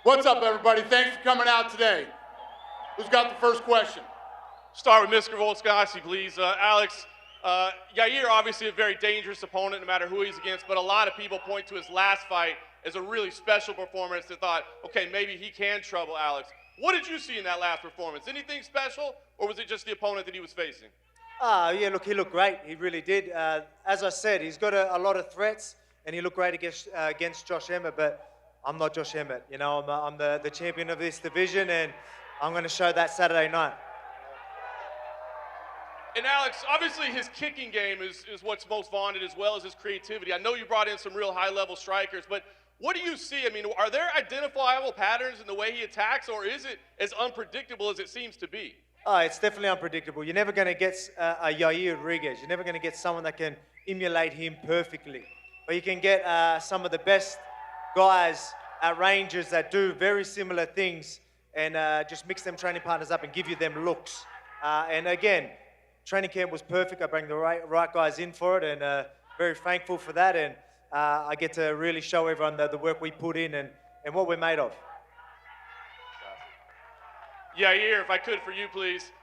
What's up, everybody? Thanks for coming out today. Who's got the first question? Start with Mr. Volkanovski, please. Alex, Yair, obviously a very dangerous opponent no matter who he's against, but a lot of people point to his last fight as a really special performance. They thought, okay, maybe he can trouble Alex. What did you see in that last performance? Anything special, or was it just the opponent that he was facing? Yeah, look, he looked great. He really did. As I said, he's got a lot of threats, and he looked great against Josh Emmett, but I'm not Josh Emmett. You know, I'm the champion of this division, and I'm going to show that Saturday night. And Alex, obviously his kicking game is what's most vaunted, as well as his creativity. I know you brought in some real high-level strikers, but what do you see? I mean, are there identifiable patterns in the way he attacks, or is it as unpredictable as it seems to be? Oh, it's definitely unpredictable. You're never going to get a Yair Rodríguez. You're never going to get someone that can emulate him perfectly. But you can get some of the best guys at ranges that do very similar things and just mix them training partners up and give you them looks. And again, training camp was perfect. I bring the right guys in for it, and very thankful for that. And I get to really show everyone the work we put in and what we're made of. Yair, if I could for you, please.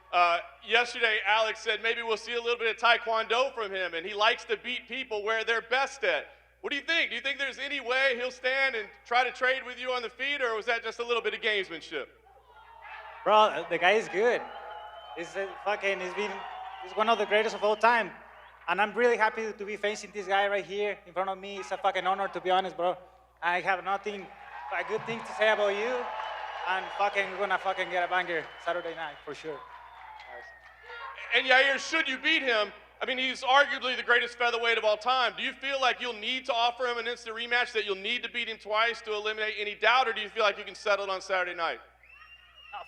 Yesterday, Alex said maybe we'll see a little bit of Taekwondo from him, and he likes to beat people where they're best at. What do you think? Do you think there's any way he'll stand and try to trade with you on the feet, or was that just a little bit of gamesmanship? Bro, the guy is good. He's one of the greatest of all time. And I'm really happy to be facing this guy right here in front of me. It's a fucking honor, to be honest, bro. I have nothing but good things to say about you. And we're gonna get a banger Saturday night, for sure. And Yair, should you beat him, I mean, he's arguably the greatest featherweight of all time. Do you feel like you'll need to offer him an instant rematch, that you'll need to beat him twice to eliminate any doubt, or do you feel like you can settle it on Saturday night?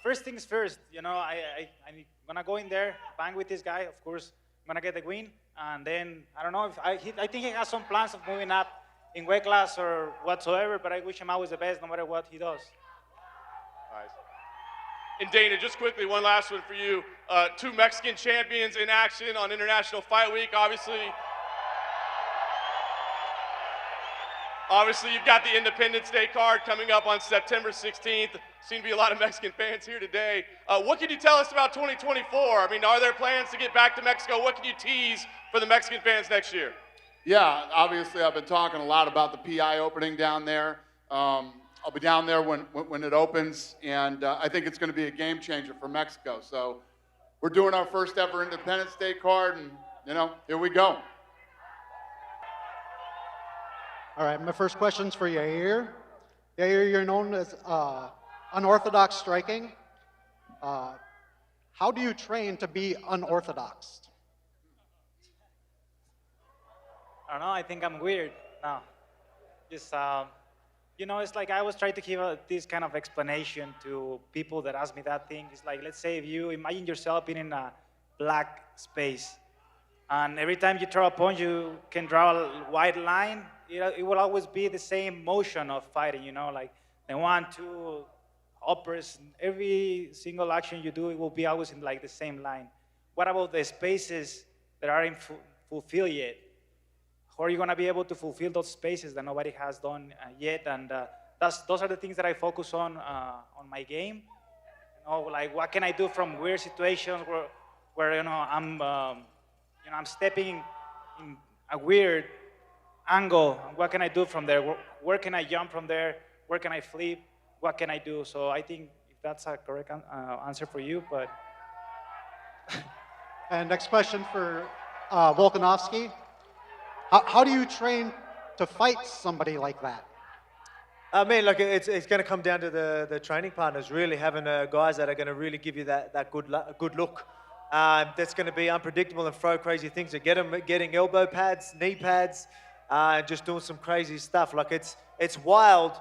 First things first, you know, I'm gonna go in there, bang with this guy, of course. I'm gonna get the win, and then, I don't know, I think he has some plans of moving up in weight class or whatsoever, but I wish him always the best no matter what he does. Nice. And Dana, just quickly, one last one for you. Two Mexican champions in action on International Fight Week. Obviously, you've got the Independence Day card coming up on September 16th. Seem to be a lot of Mexican fans here today. What can you tell us about 2024? I mean, are there plans to get back to Mexico? What can you tease for the Mexican fans next year? Yeah, obviously I've been talking a lot about the PI opening down there. I'll be down there when it opens, and I think it's going to be a game changer for Mexico. So we're doing our first ever Independence Day card, and, you know, here we go. All right, my first question's for Yair. Yair, you're known as unorthodox striking. How do you train to be unorthodox? I don't know, I think I'm weird. No, just, you know, it's like I always try to give this kind of explanation to people that ask me that thing. It's like, let's say if you imagine yourself being in a black space, and every time you throw a punch, you can draw a white line. It will always be the same motion of fighting, you know, like the 1, 2, uppers. Every single action you do, it will be always in like the same line. What about the spaces that aren't fulfilled yet? How are you gonna be able to fulfill those spaces that nobody has done yet? And those are the things that I focus on my game. You know, like what can I do from weird situations where you know I'm stepping in a weird angle. What can I do from there? Where can I jump from there? Where can I flip? What can I do? So I think if that's a correct answer for you, but. And next question for Volkanovski. How do you train to fight somebody like that? I mean, like it's going to come down to the training partners, really having guys that are going to really give you that good look. That's going to be unpredictable and throw crazy things. So getting elbow pads, knee pads, just doing some crazy stuff. Like it's wild.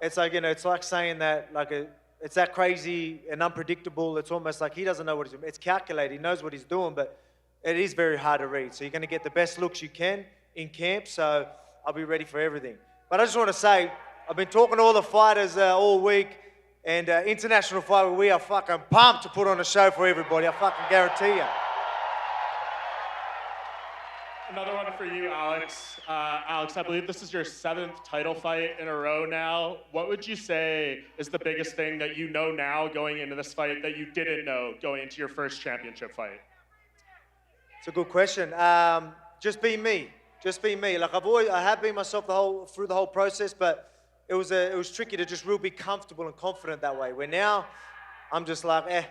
It's like, you know, it's like saying that like it's that crazy and unpredictable. It's almost like he doesn't know what he's doing. It's calculated. He knows what he's doing, but it is very hard to read. So you're going to get the best looks you can in camp. So I'll be ready for everything. But I just want to say, I've been talking to all the fighters all week, and International Fight, we are fucking pumped to put on a show for everybody. I fucking guarantee you. Another one for you, Alex. Alex, I believe this is your 7th title fight in a row now. What would you say is the biggest thing that you know now going into this fight that you didn't know going into your first championship fight? It's a good question. Just be me. Just be me. Like I have been myself through the whole process, but it was tricky to just really be comfortable and confident that way. Where now, I'm just like,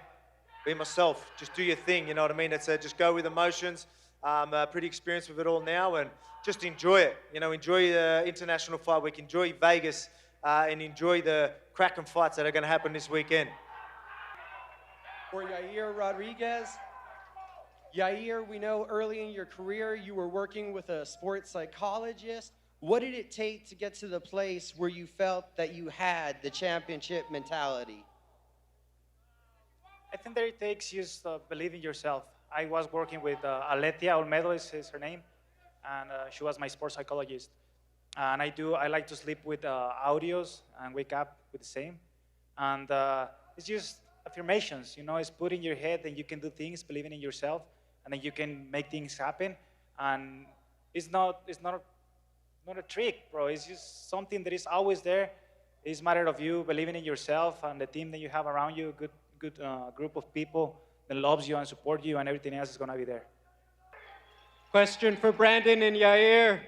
be myself. Just do your thing. You know what I mean? It's just go with emotions. I'm pretty experienced with it all now, and just enjoy it. You know, enjoy the International Fight Week, enjoy Vegas, and enjoy the cracking fights that are going to happen this weekend. For Yair Rodríguez. Yair, we know early in your career you were working with a sports psychologist. What did it take to get to the place where you felt that you had the championship mentality? I think that it takes just believe in yourself. I was working with Aletia Olmedo is her name, and she was my sports psychologist. And I like to sleep with audios and wake up with the same. And it's just affirmations, you know, it's put in your head that you can do things, believing in yourself, and then you can make things happen. And it's not a trick, bro. It's just something that is always there. It's a matter of you believing in yourself and the team that you have around you, good group of people that loves you and support you, and everything else is gonna be there. Question for Brandon and Yair.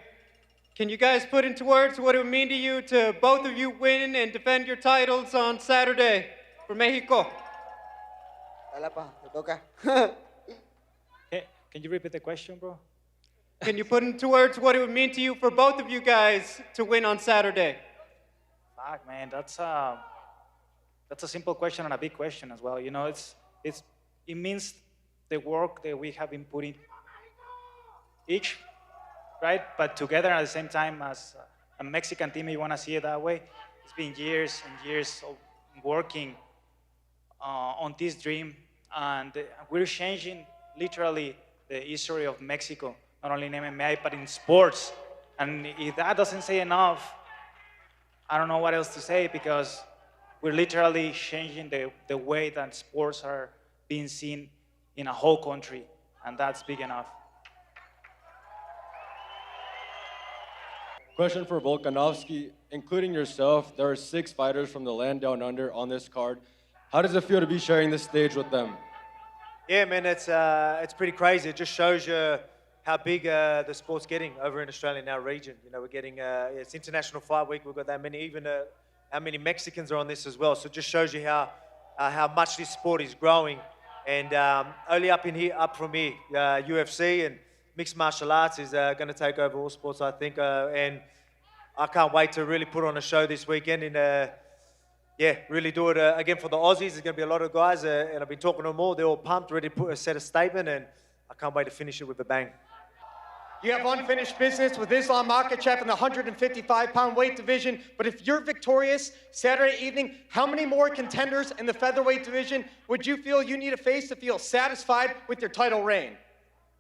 Can you guys put into words what it would mean to you to both of you win and defend your titles on Saturday for Mexico? Dale pa, te toca. Can you repeat the question, bro? Can you put into words what it would mean to you for both of you guys to win on Saturday? Fuck, man, that's a simple question and a big question as well. You know, it means the work that we have been putting each, right? But together at the same time as a Mexican team, you want to see it that way. It's been years and years of working on this dream, and we're changing literally the history of Mexico, not only in MMA, but in sports. And if that doesn't say enough, I don't know what else to say, because we're literally changing the way that sports are being seen in a whole country, and that's big enough. Question for Volkanovski. Including yourself, there are 6 fighters from the land down under on this card. How does it feel to be sharing this stage with them? Yeah, man, it's pretty crazy. It just shows you how big the sport's getting over in Australia, in our region. You know, we're getting, it's International Fight Week. We've got that many, even how many Mexicans are on this as well. So it just shows you how much this sport is growing. And only up from here, UFC and mixed martial arts is going to take over all sports, I think. And I can't wait to really put on a show this weekend and really do it again for the Aussies. There's going to be a lot of guys, and I've been talking to them all. They're all pumped, ready to set a statement, and I can't wait to finish it with a bang. You have unfinished business with Islam Makhachev in the 155-pound weight division, but if you're victorious Saturday evening, how many more contenders in the featherweight division would you feel you need to face to feel satisfied with your title reign?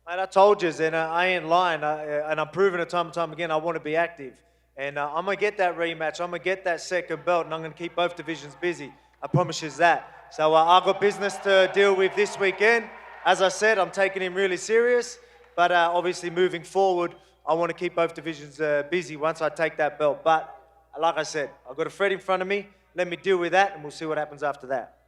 Mate, I told you, and I ain't lying, and I'm proving it time and time again, I want to be active. And I'm going to get that rematch, I'm going to get that second belt, and I'm going to keep both divisions busy. I promise you that. So I've got business to deal with this weekend. As I said, I'm taking him really serious. But obviously, moving forward, I want to keep both divisions busy once I take that belt. But like I said, I've got a threat in front of me. Let me deal with that, and we'll see what happens after that.